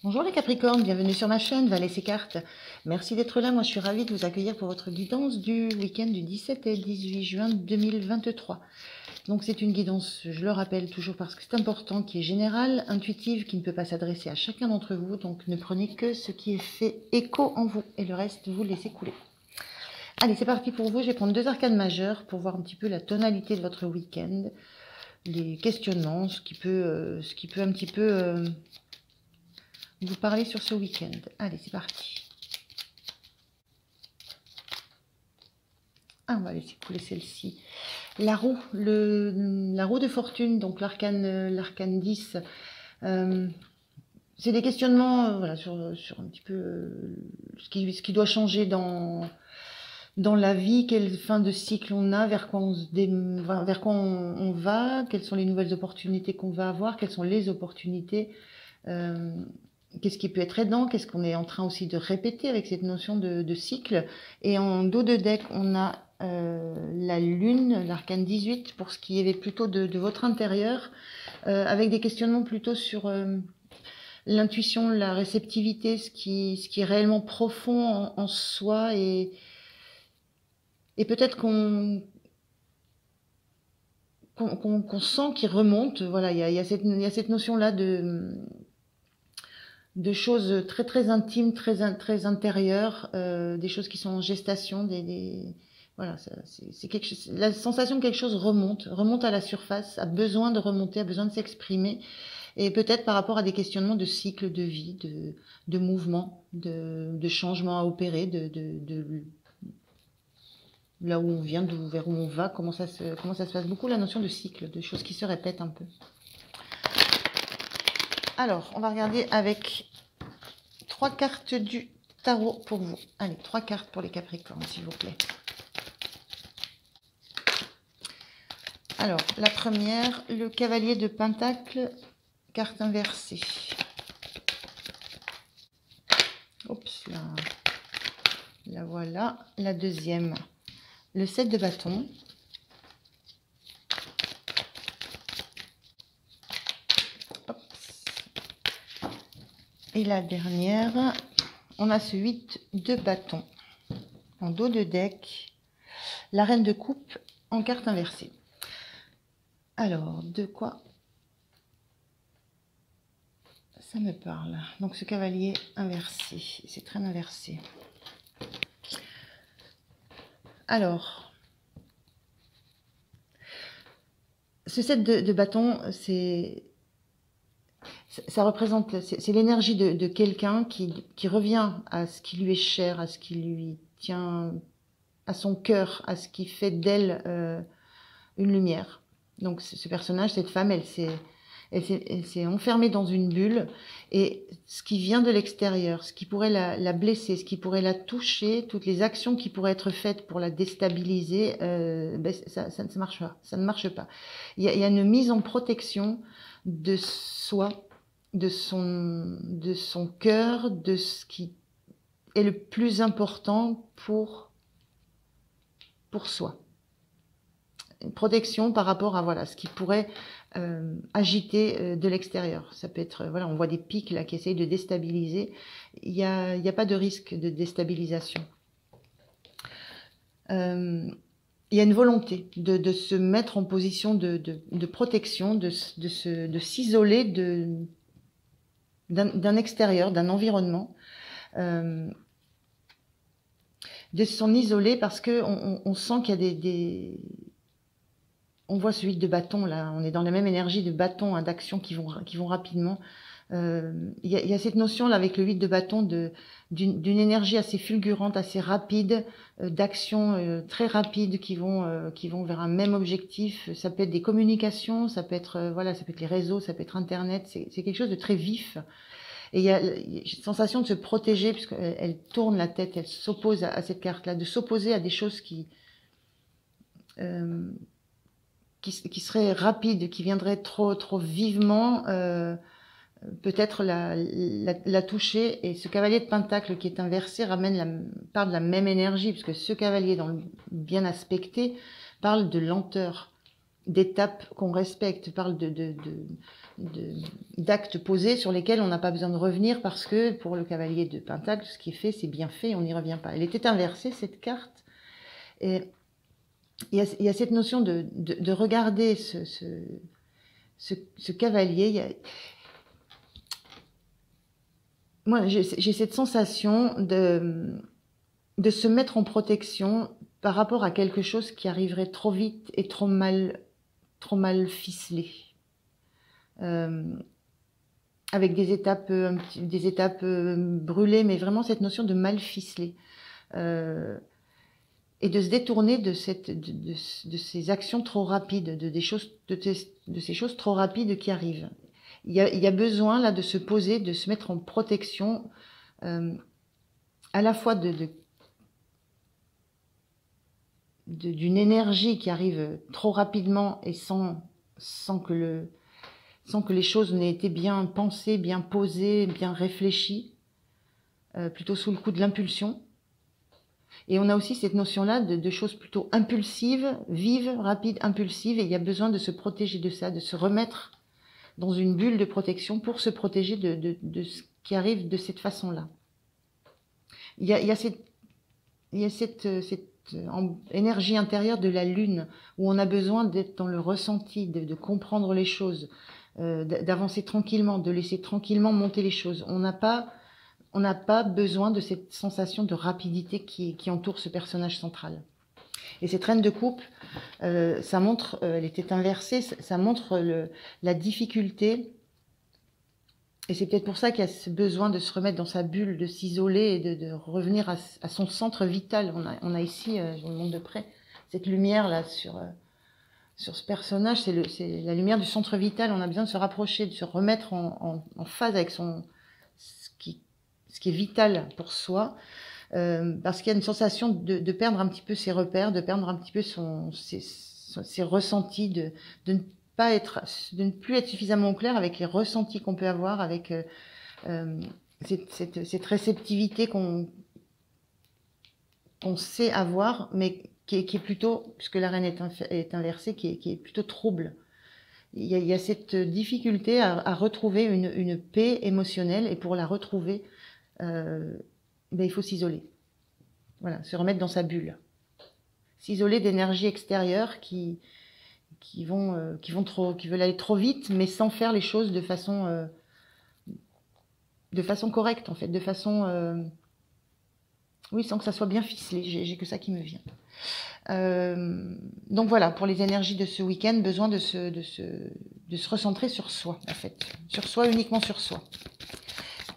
Bonjour les Capricornes, bienvenue sur ma chaîne Valet ses cartes. Merci d'être là, moi je suis ravie de vous accueillir pour votre guidance du week-end du 17 et 18 juin 2023. Donc c'est une guidance, je le rappelle toujours parce que c'est important, qui est générale, intuitive, qui ne peut pas s'adresser à chacun d'entre vous. Donc ne prenez que ce qui est fait écho en vous et le reste vous laissez couler. Allez, c'est parti pour vous, je vais prendre deux arcanes majeures pour voir un petit peu la tonalité de votre week-end, les questionnements, ce qui peut un petit peu... vous parler sur ce week-end. Allez, c'est parti. Ah, on va laisser couler celle-ci. La roue, la roue de fortune, donc l'arcane 10. C'est des questionnements voilà, sur un petit peu ce qui doit changer dans la vie, quelle fin de cycle on a, vers quoi on va, quelles sont les nouvelles opportunités qu'on va avoir, quelles sont les opportunités. Qu'est-ce qui peut être aidant, qu'est-ce qu'on est en train aussi de répéter avec cette notion de cycle. Et en dos de deck, on a la lune, l'arcane 18, pour ce qui est plutôt de votre intérieur, avec des questionnements plutôt sur l'intuition, la réceptivité, ce qui est réellement profond en soi, et peut-être qu'on sent qu'il remonte. Voilà, il y a cette notion-là de choses très très intimes, très intérieures, des choses qui sont en gestation, voilà, c'est quelque chose, la sensation que quelque chose remonte à la surface, a besoin de remonter, a besoin de s'exprimer, et peut-être par rapport à des questionnements de cycle de vie, de mouvement, de changement à opérer, de là où on vient, vers où on va, comment ça se passe. Beaucoup la notion de cycle, de choses qui se répètent un peu. Alors, on va regarder avec 3 cartes du tarot pour vous. Allez, 3 cartes pour les Capricornes, s'il vous plaît. Alors, la première, le cavalier de Pentacle, carte inversée. Oups, la voilà. La deuxième, le 7 de bâton. Et la dernière, on a ce 8 de bâton. En dos de deck, la reine de coupe en carte inversée. Alors, de quoi ça me parle? Donc, ce cavalier inversé, c'est très inversé. Alors, ce 7 de bâton, ça représente, c'est l'énergie de quelqu'un qui revient à ce qui lui est cher, à ce qui lui tient à son cœur, à ce qui fait d'elle une lumière. Donc ce personnage, cette femme, elle s'est enfermée dans une bulle, et ce qui vient de l'extérieur, ce qui pourrait la blesser, ce qui pourrait la toucher, toutes les actions qui pourraient être faites pour la déstabiliser, ça ne marche pas. Ça ne marche pas. Il y a une mise en protection de soi, de son cœur, de ce qui est le plus important pour soi. Une protection par rapport à voilà, ce qui pourrait agiter de l'extérieur. Ça peut être, voilà, on voit des pics là qui essayent de déstabiliser. Il n'y a pas de risque de déstabilisation. Il y a une volonté de se mettre en position de protection, de s'isoler d'un extérieur, d'un environnement, de s'en isoler parce que on sent qu'il y a on voit ce 8 de bâton là, on est dans la même énergie de bâton, hein, d'action qui vont rapidement. Il y a cette notion là avec le 8 de bâton d'une énergie assez fulgurante, assez rapide, d'action très rapide qui vont vers un même objectif. Ça peut être des communications, ça peut être voilà, ça peut être les réseaux, ça peut être internet. C'est quelque chose de très vif. Et il y a cette sensation de se protéger puisqu'elle tourne la tête, elle s'oppose à cette carte là, de s'opposer à des choses qui seraient rapides, qui viendraient trop vivement, peut-être la toucher. Et ce cavalier de Pentacle qui est inversé parle de la même énergie, puisque ce cavalier bien aspecté parle de lenteur, d'étapes qu'on respecte, parle d'actes posés sur lesquels on n'a pas besoin de revenir parce que pour le cavalier de Pentacle, ce qui est fait, c'est bien fait, on n'y revient pas. Elle était inversée, cette carte. Et il y a cette notion de regarder ce cavalier. Moi, j'ai cette sensation de se mettre en protection par rapport à quelque chose qui arriverait trop vite et trop mal ficelé. Avec des étapes brûlées, mais vraiment cette notion de mal ficelé. Et de se détourner de ces actions trop rapides, de ces choses trop rapides qui arrivent. Il y a besoin là de se poser, de se mettre en protection, à la fois d'une énergie qui arrive trop rapidement et sans que les choses n'aient été bien pensées, bien posées, bien réfléchies, plutôt sous le coup de l'impulsion. Et on a aussi cette notion-là de choses plutôt impulsives, vives, rapides, impulsives, et il y a besoin de se protéger de ça, de se remettre dans une bulle de protection pour se protéger de ce qui arrive de cette façon-là. Il y a cette énergie intérieure de la lune où on a besoin d'être dans le ressenti, de comprendre les choses, d'avancer tranquillement, de laisser tranquillement monter les choses. On n'a pas besoin de cette sensation de rapidité qui entoure ce personnage central. Et cette reine de coupe, ça montre, elle était inversée, ça montre la difficulté. Et c'est peut-être pour ça qu'il y a ce besoin de se remettre dans sa bulle, de s'isoler et de revenir à son centre vital. On a ici, je vous le montre de près, cette lumière là sur ce personnage, c'est la lumière du centre vital. On a besoin de se rapprocher, de se remettre en phase avec ce qui est vital pour soi, parce qu'il y a une sensation de perdre un petit peu ses repères, de perdre un petit peu ses ressentis, de ne plus être suffisamment au clair avec les ressentis qu'on peut avoir, avec cette réceptivité qu'on sait avoir, mais qui est plutôt, puisque la reine est inversée, qui est plutôt trouble. Il y a cette difficulté à retrouver une paix émotionnelle, et pour la retrouver, il faut s'isoler. Voilà, se remettre dans sa bulle. S'isoler d'énergies extérieures qui veulent aller trop vite, mais sans faire les choses de façon correcte, en fait, oui, sans que ça soit bien ficelé. J'ai que ça qui me vient. Donc voilà, pour les énergies de ce week-end, besoin de se recentrer sur soi, en fait. Sur soi, uniquement sur soi.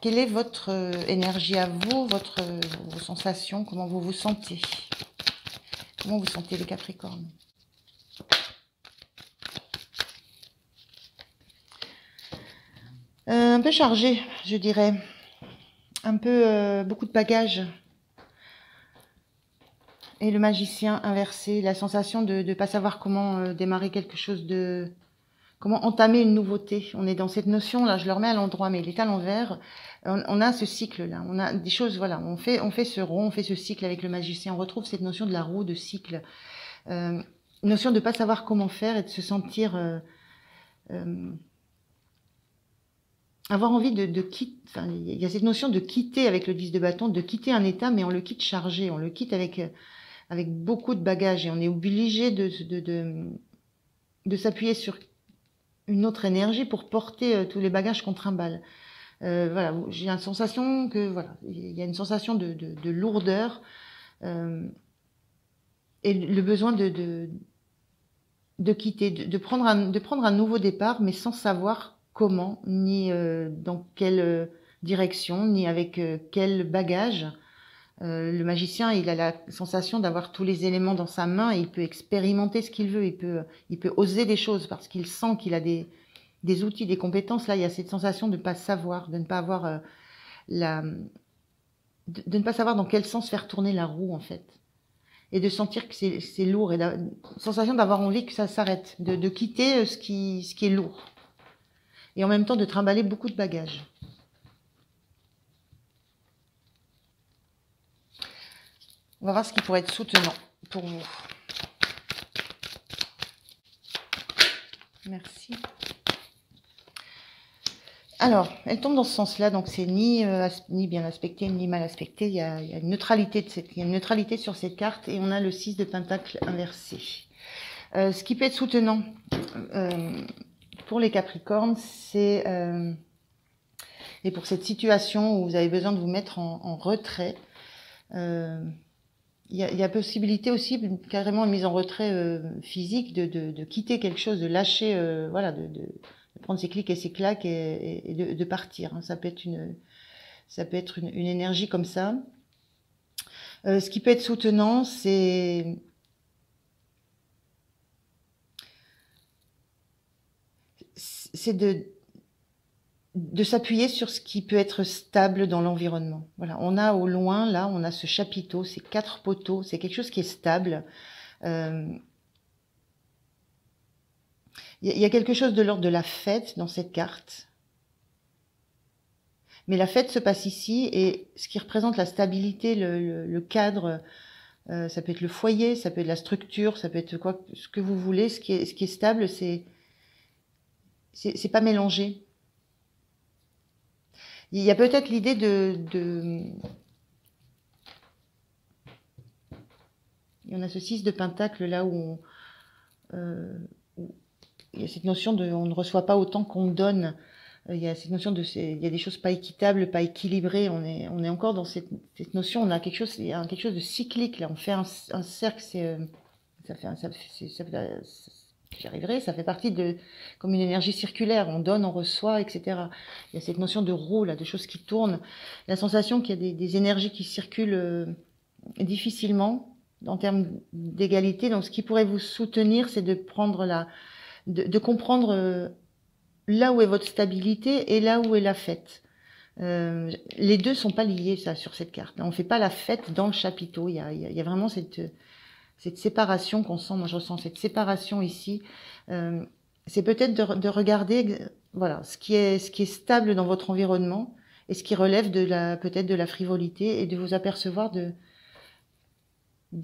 Quelle est votre énergie à vous, vos sensations, comment vous vous sentez? Comment vous sentez les Capricornes? Un peu chargé, je dirais. Un peu beaucoup de bagages. Et le magicien inversé, la sensation de ne pas savoir comment démarrer quelque chose comment entamer une nouveauté. On est dans cette notion, là, je le remets à l'endroit, mais il est à l'envers. On a ce cycle-là, on a des choses, voilà, on fait ce rond, on fait ce cycle avec le magicien. On retrouve cette notion de la roue, de cycle. Notion de ne pas savoir comment faire et de se sentir... avoir envie de quitter, enfin, il y a cette notion de quitter avec le 10 de bâton, de quitter un état, mais on le quitte chargé, on le quitte avec beaucoup de bagages, et on est obligé de s'appuyer sur une autre énergie pour porter tous les bagages qu'on trimballe. Voilà, j'ai une sensation que, voilà, il y a une sensation de lourdeur, et le besoin de quitter, de prendre un nouveau départ, mais sans savoir comment, ni dans quelle direction, ni avec quel bagage. Le magicien, il a la sensation d'avoir tous les éléments dans sa main, et il peut expérimenter ce qu'il veut, il peut oser des choses parce qu'il sent qu'il a des outils, des compétences. Là, il y a cette sensation de ne pas savoir, de ne pas avoir de ne pas savoir dans quel sens faire tourner la roue, en fait. Et de sentir que c'est lourd, et sensation d'avoir envie que ça s'arrête, de quitter ce qui est lourd. Et en même temps de trimballer beaucoup de bagages. On va voir ce qui pourrait être soutenant pour vous. Merci. Alors, elle tombe dans ce sens-là, donc c'est ni bien aspecté, ni mal aspecté. Il y a une neutralité il y a une neutralité sur cette carte et on a le 6 de Pentacle inversé. Ce qui peut être soutenant pour les Capricornes, et pour cette situation où vous avez besoin de vous mettre en retrait, il y a possibilité aussi, carrément une mise en retrait physique, de quitter quelque chose, de lâcher, voilà, de prendre ses clics et ses claques et de partir. Hein. Ça peut être une énergie comme ça. Ce qui peut être soutenant, c'est de s'appuyer sur ce qui peut être stable dans l'environnement. Voilà, on a au loin, là, on a ce chapiteau, ces 4 poteaux, c'est quelque chose qui est stable. Il y a quelque chose de l'ordre de la fête dans cette carte. Mais la fête se passe ici, et ce qui représente la stabilité, le cadre, ça peut être le foyer, ça peut être la structure, ça peut être quoi, ce que vous voulez. Ce qui est stable, c'est pas mélangé. Il y a peut-être l'idée il y en a ce 6 de Pentacle là où il y a cette notion de on ne reçoit pas autant qu'on donne. Il y a cette notion il y a des choses pas équitables, pas équilibrées. On est encore dans cette notion. On a il y a quelque chose de cyclique là. On fait un cercle. J'y arriverai. Ça fait partie comme une énergie circulaire. On donne, on reçoit, etc. Il y a cette notion de roue là, de choses qui tournent. La sensation qu'il y a des énergies qui circulent difficilement en termes d'égalité. Donc, ce qui pourrait vous soutenir, c'est de prendre de comprendre là où est votre stabilité et là où est la fête. Les deux sont pas liés, ça, sur cette carte. On fait pas la fête dans le chapiteau. Il y a vraiment cette séparation qu'on sent. Moi, je ressens cette séparation ici. C'est peut-être de regarder, voilà, ce qui est stable dans votre environnement et ce qui relève peut-être de la frivolité, et de vous apercevoir de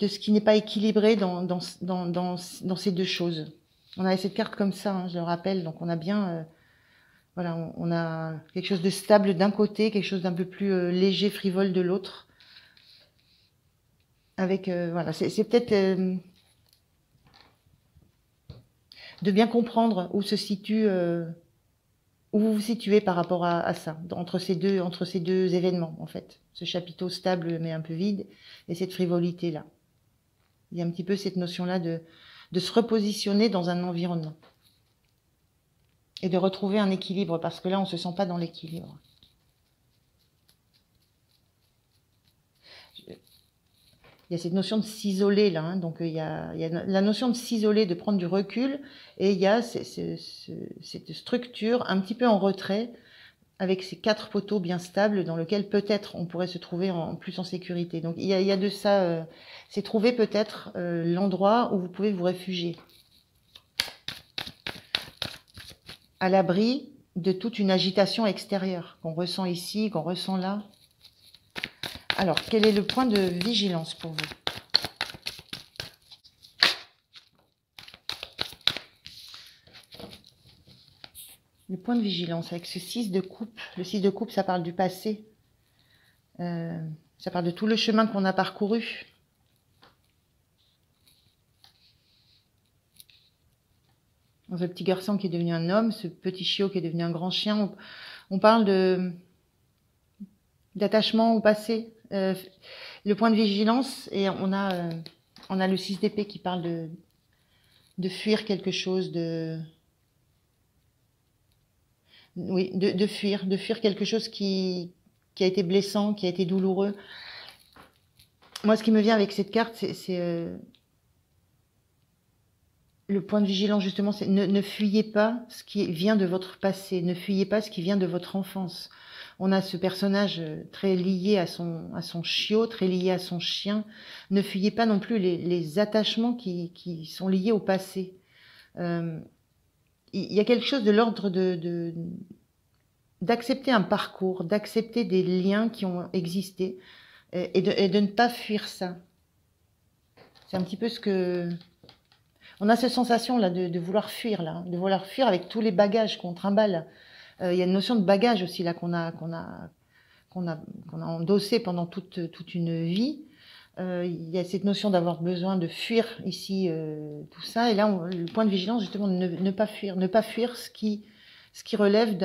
ce qui n'est pas équilibré dans ces deux choses. On a cette carte comme ça, hein, je le rappelle. Donc on a bien, voilà, on a quelque chose de stable d'un côté, quelque chose d'un peu plus léger, frivole de l'autre. Avec, voilà, c'est peut-être de bien comprendre où où vous vous situez par rapport à ça, entre ces deux événements, en fait. Ce chapiteau stable mais un peu vide, et cette frivolité-là. Il y a un petit peu cette notion-là de se repositionner dans un environnement. Et de retrouver un équilibre, parce que là, on ne se sent pas dans l'équilibre. Il y a cette notion de s'isoler, là. Hein, donc, il y a la notion de s'isoler, de prendre du recul, et il y a cette structure un petit peu en retrait, avec ces 4 poteaux bien stables, dans lesquels peut-être on pourrait se trouver plus en sécurité. Donc, il y a de ça, c'est trouver peut-être l'endroit où vous pouvez vous réfugier, à l'abri de toute une agitation extérieure qu'on ressent ici, qu'on ressent là. Alors, quel est le point de vigilance pour vous? Le point de vigilance avec ce 6 de coupe. Le 6 de coupe, ça parle du passé. Ça parle de tout le chemin qu'on a parcouru. Ce petit garçon qui est devenu un homme, ce petit chiot qui est devenu un grand chien. On parle d'attachement au passé. Le point de vigilance, et on a le 6 d'épée qui parle de fuir quelque chose, oui, de fuir quelque chose qui a été blessant, qui a été douloureux. Moi, ce qui me vient avec cette carte, c'est le point de vigilance, justement, c'est ne fuyez pas ce qui vient de votre passé, ne fuyez pas ce qui vient de votre enfance. On a ce personnage très lié à son chiot, très lié à son chien. Ne fuyez pas non plus les attachements qui sont liés au passé. Il y a quelque chose de l'ordre d'accepter un parcours, d'accepter des liens qui ont existé, et de ne pas fuir ça. C'est un petit peu ce que... On a cette sensation là de vouloir fuir, là, de vouloir fuir avec tous les bagages qu'on trimballe. Il y a une notion de bagage aussi là qu'on a endossé pendant toute une vie. Il y a cette notion d'avoir besoin de fuir ici tout ça. Et là, le point de vigilance, justement, ne pas fuir ce qui relève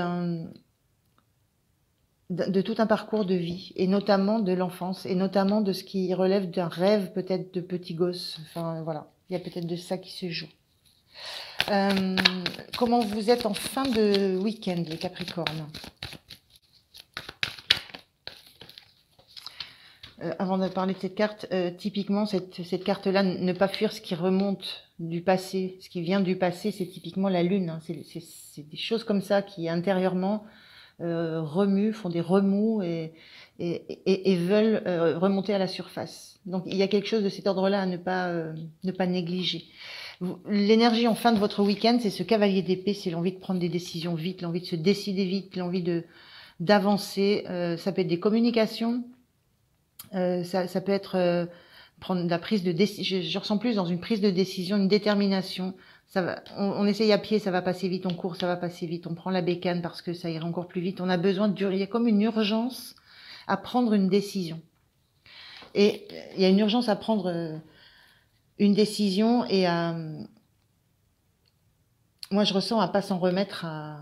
de tout un parcours de vie, et notamment de l'enfance, et notamment de ce qui relève d'un rêve peut-être de petit gosse. Enfin voilà, il y a peut-être de ça qui se joue. Comment vous êtes en fin de week-end, les Capricornes? Avant de parler de cette carte, typiquement, cette carte-là, ne pas fuir ce qui remonte du passé, ce qui vient du passé, c'est typiquement la Lune. Hein. C'est des choses comme ça qui, intérieurement, remuent, font des remous et veulent remonter à la surface. Donc, il y a quelque chose de cet ordre-là à ne pas négliger. L'énergie en fin de votre week-end, c'est ce cavalier d'épée, c'est l'envie de prendre des décisions vite, l'envie de se décider vite, l'envie d'avancer. Ça peut être des communications. Ça peut être prendre la prise de décision. Je ressens plus dans une prise de décision, une détermination. On essaye à pied, ça va passer vite. On court, ça va passer vite. On prend la bécane parce que ça ira encore plus vite. On a besoin il y a comme une urgence à prendre une décision. Et il y a une urgence à prendre une décision et moi je ressens à pas s'en remettre à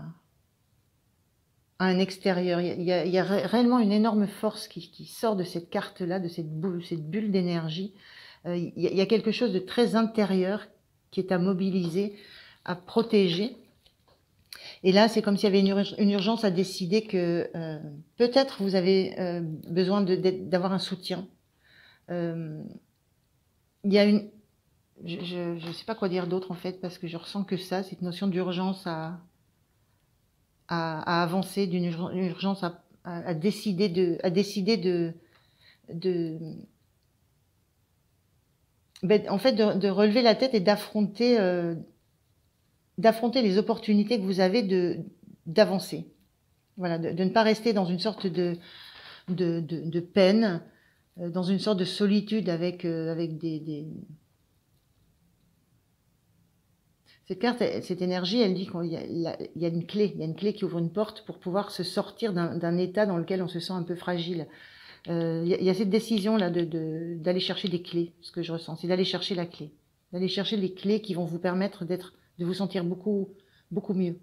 un extérieur. Il y a réellement une énorme force qui sort de cette carte-là, de cette bulle d'énergie. Il y a quelque chose de très intérieur qui est à mobiliser, à protéger. Et là, c'est comme s'il y avait une urgence à décider que peut-être vous avez besoin d'avoir un soutien. Il y a une... Je sais pas quoi dire d'autre en fait, parce que je ressens que ça, cette notion d'urgence à avancer, d'une urgence à décider de en fait de relever la tête et d'affronter les opportunités que vous avez d'avancer. Voilà, de ne pas rester dans une sorte de peine, dans une sorte de solitude avec des... Cette carte, cette énergie, elle dit qu'il y a une clé, il y a une clé qui ouvre une porte pour pouvoir se sortir d'un état dans lequel on se sent un peu fragile. Il y a cette décision là d'aller chercher des clés. Ce que je ressens, c'est d'aller chercher la clé, d'aller chercher les clés qui vont vous permettre de vous sentir beaucoup mieux.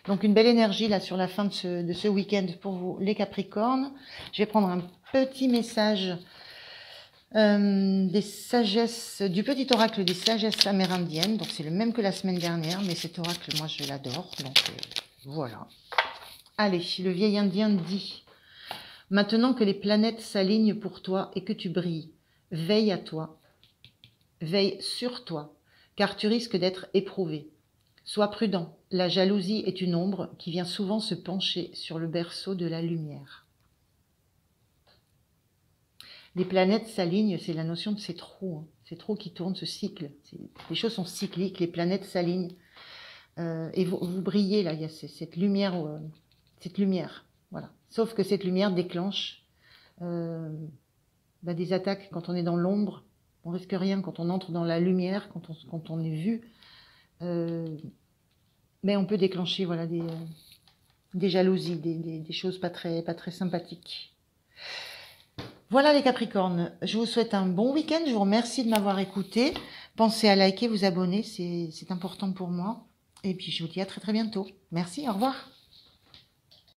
Donc une belle énergie là sur la fin de ce week-end pour vous, les Capricornes. Je vais prendre un petit message des sagesses, du petit oracle des sagesses amérindiennes. Donc c'est le même que la semaine dernière, mais cet oracle, moi je l'adore. Donc voilà. Allez, le vieil indien dit: maintenant que les planètes s'alignent pour toi et que tu brilles, veille à toi, veille sur toi, car tu risques d'être éprouvé. Sois prudent, la jalousie est une ombre qui vient souvent se pencher sur le berceau de la lumière. Les planètes s'alignent, c'est la notion de ces trous qui tournent, ce cycle. Les choses sont cycliques, les planètes s'alignent. Et vous brillez là, il y a cette lumière, voilà. Sauf que cette lumière déclenche des attaques quand on est dans l'ombre. On risque rien quand on entre dans la lumière, quand on est vu. Mais on peut déclencher voilà des jalousies, des choses pas très sympathiques. Voilà les Capricornes, je vous souhaite un bon week-end, je vous remercie de m'avoir écouté. Pensez à liker, vous abonner, c'est important pour moi. Et puis je vous dis à très bientôt. Merci, au revoir.